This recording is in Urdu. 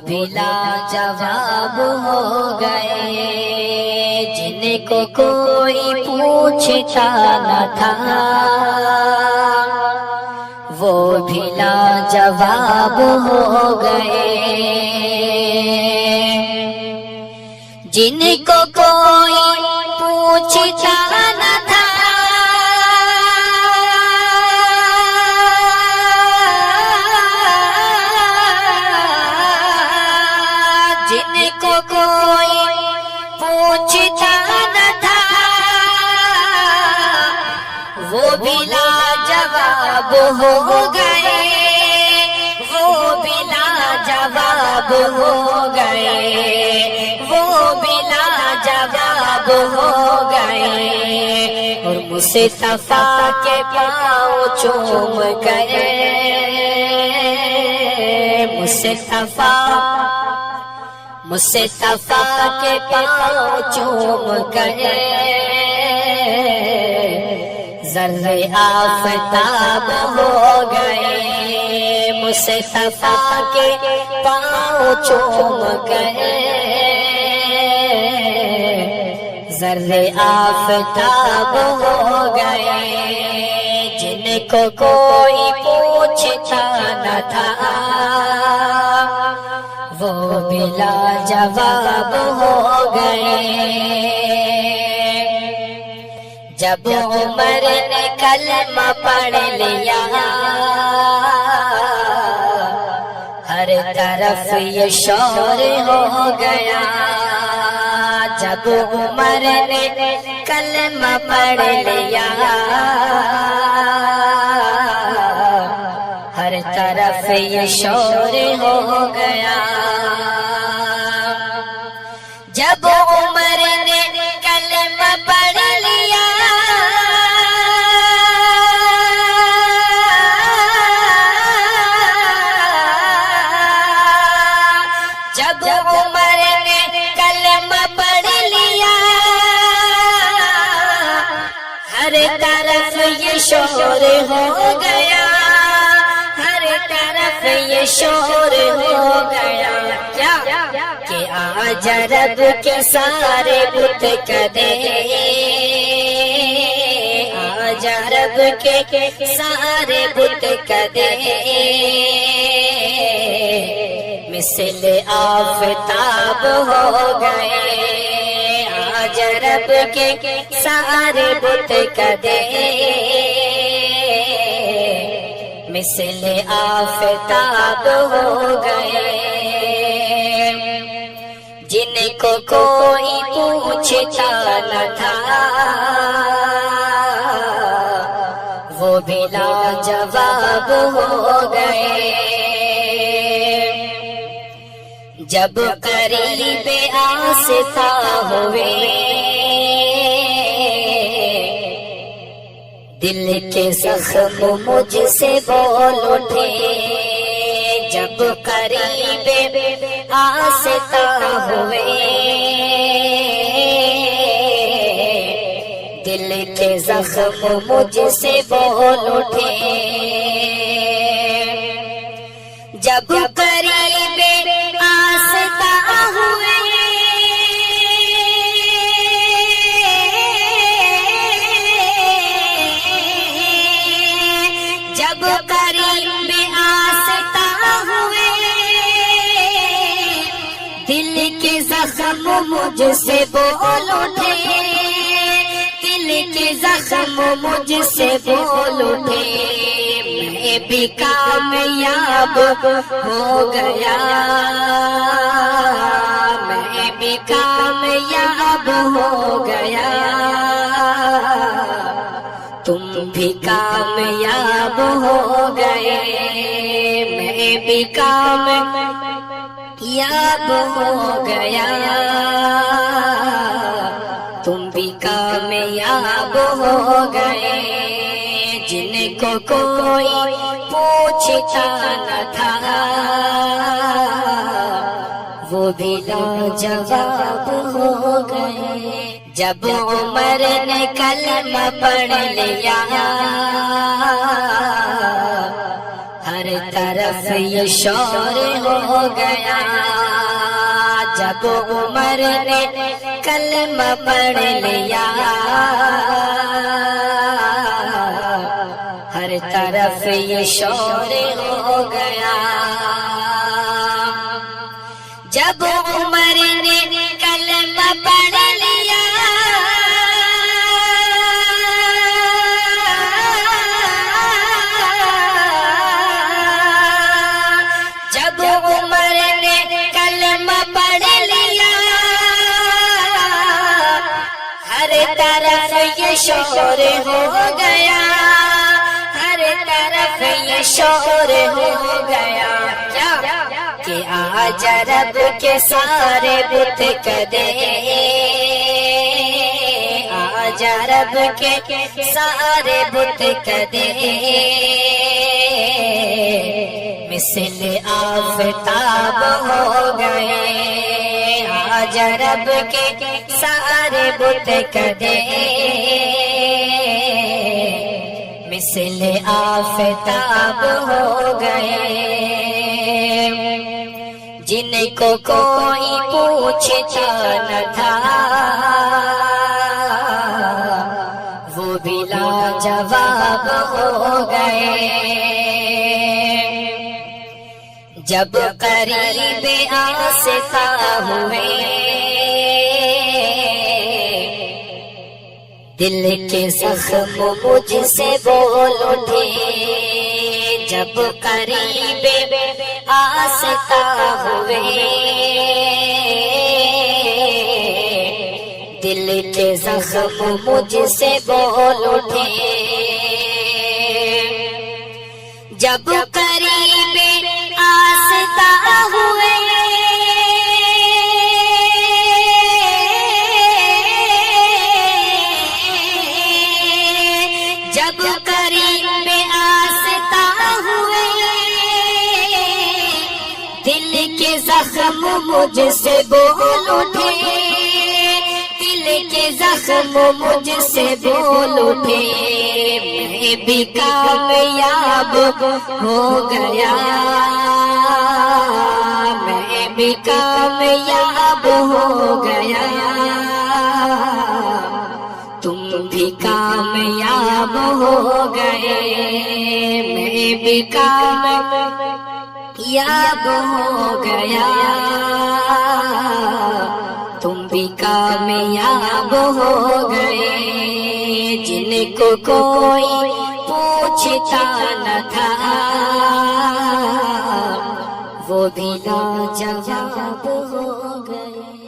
بھی لاجواب ہو گئے جن کو کوئی پوچھتا نہ تھا، وہ بھی لاجواب ہو گئے جن کو کوئی پوچھتا نہ تھا، جن کو کوئی پوچھتا نہ تھا، وہ بھی لاجواب ہو گئے، وہ بھی لاجواب ہو گئے، وہ بھی لاجواب ہو گئے، اور مصطفیٰ کے پاؤں چوم گئے، مصطفیٰ کے پاؤں چوم گئے، ذرے آفتاب ہو گئے، مصطفیٰ کے پاؤں چوم گئے، ذرے آفتاب ہو گئے جن کو کوئی پوچھتا نہ تھا، وہ بھی لاجواب ہو گئے۔ جب عمر نے کلمہ پڑھ لیا، ہر طرف یہ شور ہو گیا، جب عمر نے کلمہ پڑھ لیا، ہر طرف یہ شور ہو گیا، جب عمر نے کلمہ پڑھ لیا، جب عمر نے کلمہ پڑھ لیا، ہر طرف یہ شور ہو گیا، ہر طرف یہ شور ہو گیا، کیا کہ آج رب کے سارے بت کدے، آج رب کے سارے بت کدے، مثل آفتاب ہو گئے، آج رب کے سارے بت کدے، مثل آفتاب ہو گئے، جن کو کوئی پوچھتا نہ تھا، وہ بھی لاجواب ہو گئے۔ جب قریب آستا ہوئے، دل کے زخم مجھ سے بول اٹھے، جب قریب آستا ہوئے، دل کے زخم مجھ سے بول اٹھے، جب قریب آستا ہوئے، جب قریب آستا ہوئے، دل کے زخم مجھ سے بول اٹھے، دل کے زخم مجھ سے بول اٹھے، میں بھی کامیاب ہو گیا، میں بھی کامیاب ہو گیا، تم بھی کامیاب ہو گئے، میں بھی کامیاب ہو گیا، تم بھی کامیاب ہو گئے، جن کو کوئی پوچھتا نہ تھا، وہ بھی لاجواب ہو گئے۔ جب عمر نے کلمہ پڑھ لیا، ہر طرف یہ شور ہو گیا جب عمر نے کلمہ پڑھ لیا ہر طرف یہ شور ہو گیا جب عمر نے کلمہ پڑھ لیا جب عمر نے کلمہ پڑھ لیا ہر طرف یہ شور ہو گیا ہر طرف یہ شور ہو گیا کہ آج رب کے سارے بت کدے آج رب کے سارے بت کدے مثل آفتاب ہو گئے آج رب کے سارے بت کدے مثل آفتاب ہو گئے جن کو کوئی پوچھتا نہ تھا وہ بھی لاجواب ہو گئے جب قریب آستا ہوئے دل کے زخم مجھ سے بول اٹھے جب قریب آستا ہوئے دل کے زخم مجھ سے بول اٹھے جب قریب آستا ہوئے جب قریب آستا ہوئے دل کے زخم مجھ سے بول اٹھے دل کے زخم مجھ سے بول اٹھے میں بھی کامیاب ہو گیا میں بھی کامیاب ہو گیا تم بھی کامیاب ہو گئے میں بھی کامیاب ہو گیا تم بھی کامیاب ہو گئے جن کو کوئی پوچھتا نہ تھا وہ بھی لاجواب ہو گئے